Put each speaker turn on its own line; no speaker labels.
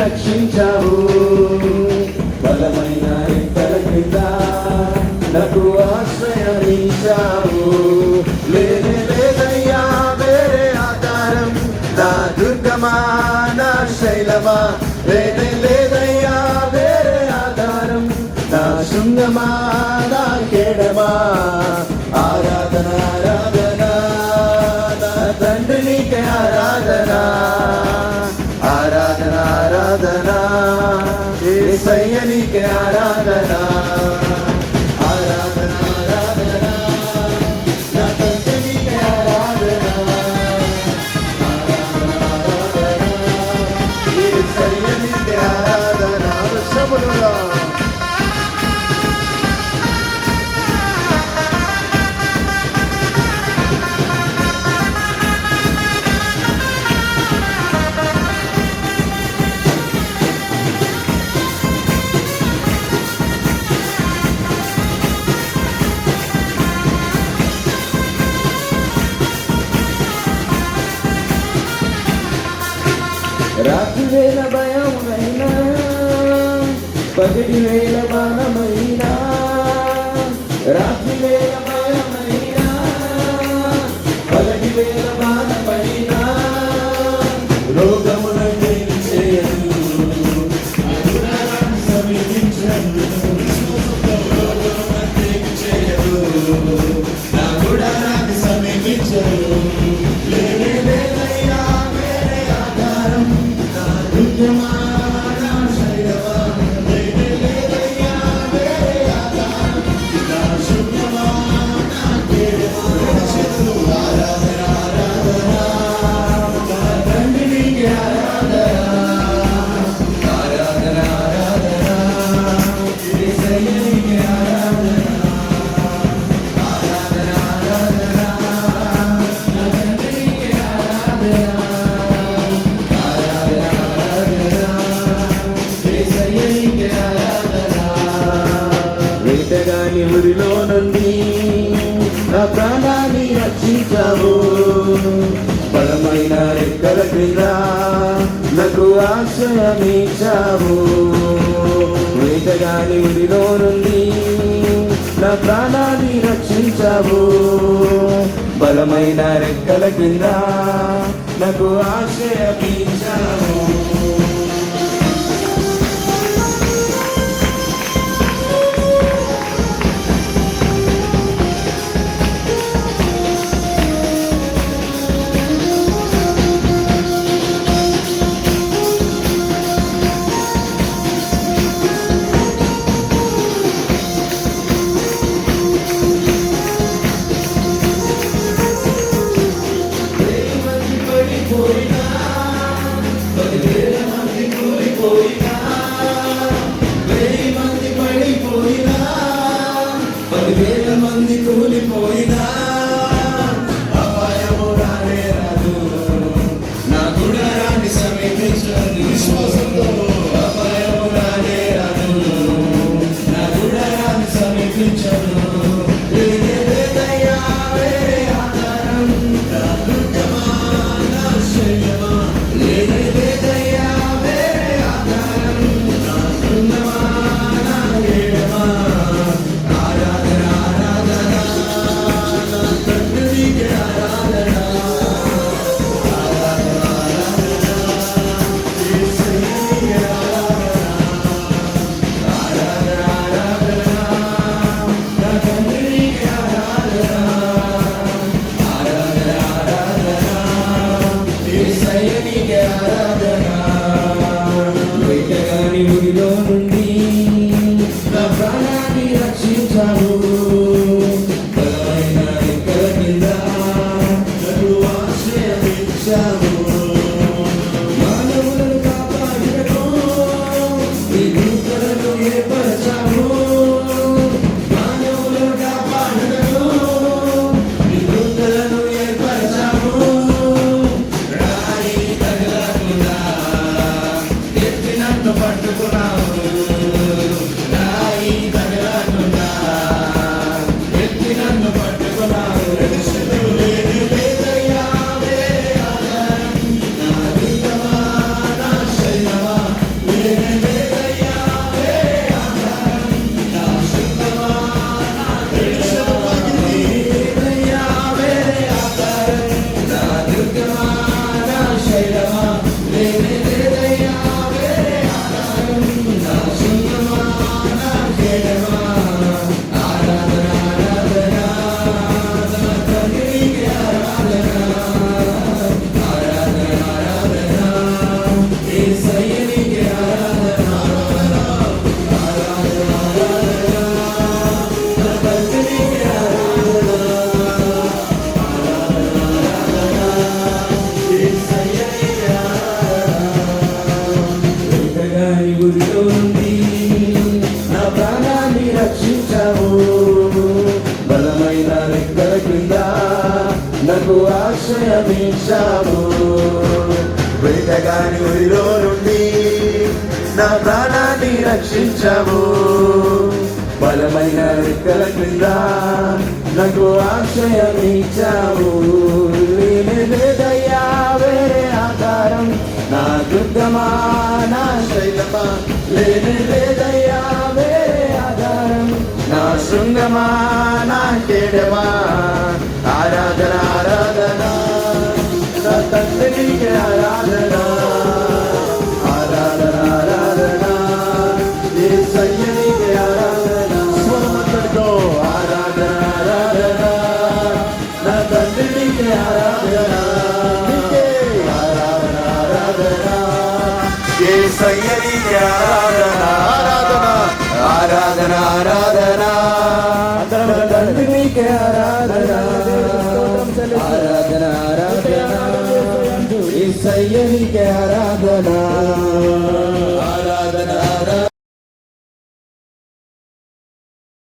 రక్షించావు. బలమైన రెక్కల కింద నాకు ఆశ్రయమిచ్చావు. లేదయ్యా వేరే ఆధారం, నా దుర్గమా నా శైలమా. లేదయ్యా వేరే ఆధారం, నా శృంగమా నా కేడమా. ఆరాధన ఆరాధన నా తండ్రి నీకే ఆరాధన. ఆరాధన ఆరాధన యేసయ్య నీకే ఆరాధన. ఆరాధన ఆరాధన నా తండ్రి నీకే ఆరాధన. ఆరాధన ఆరాధన యేసయ్య నీకే ఆరాధన. వర్షములుగా రాత్రి వేళ భయమైనా, పగటి వేళ బాణమైనా. రాత్రి వేళ భయమైనా, పగటి వేళ బాణమైనా. రోగములను చేయదు, సమీపించదు. చేయదు నా కూడా నాకు సమీపించదు. వేటగాని ఊరిలో నుండి నా ప్రాణాన్ని రక్షించావు. బలమైన రెక్కల క్రింద నాకు ఆశ్రయమిచ్చావు. వేటగాని ఊరిలో నుండి నా ప్రాణాన్ని రక్షించావు. బలమైన రెక్కల క్రింద నాకు ఆశ్రయమిచ్చావు. మంది కూలిపోయినా అపాయము రానే రాదు, నా గుడారాన్ని సమీపించదు. విశ్వాసంతో అపాయము రానే రాదు, నా గుడారాన్ని సమీపించదు. లేదయ్యా వేరే ఆధారం, నా దుర్గమా నా శైలమా. లేదయ్యా వేరే ఆధారం, నా శృంగమా నా కేడమా. ఊరిలో నుండి నా ప్రాణాన్ని రక్షించావు. బలమైన రెక్కల కింద నాకు ఆశ్రయమిచ్చావు. మానవులను కాపాడుటకు నీ దూతలను ఏర్పరచావు. మానవులను కాపాడుటకు నీ దూతలను ఏర్పరచావు. రాయి తగలకుండా ఎత్తినట్టు పట్టుకున్నావు.
రక్షించావు. వేటగాని ఊరిలో నుండి నా ప్రాణాన్ని రక్షించావు. బలమైన రెక్కల క్రింద నాకు ఆశ్రయం ఇచ్చావు. లేదయ్యా వేరే ఆధారం, నా దుర్గమా నా శైలమా. లేదయ్యా వేరే ఆధారం, నా శృంగమా నా కేడమా. ఆరాధన ఆరాధన నా తండ్రికి ఆరాధన. ఆరాధన ఆరాధన యేసయ్యనికి ఆరాధన. స్వరమంతటితో ఆరాధన ఆరాధన నా తండ్రికి ఆరాధన. నీకే ఆరాధన ఆరాధన యేసయ్యనికి ఆరాధన. ఆరాధన ఆరాధన ఆరాధన తండ్రికి ఆరాధన. ఆరాధన ఆరాధన యేసయ్యనికి ఆరాధన.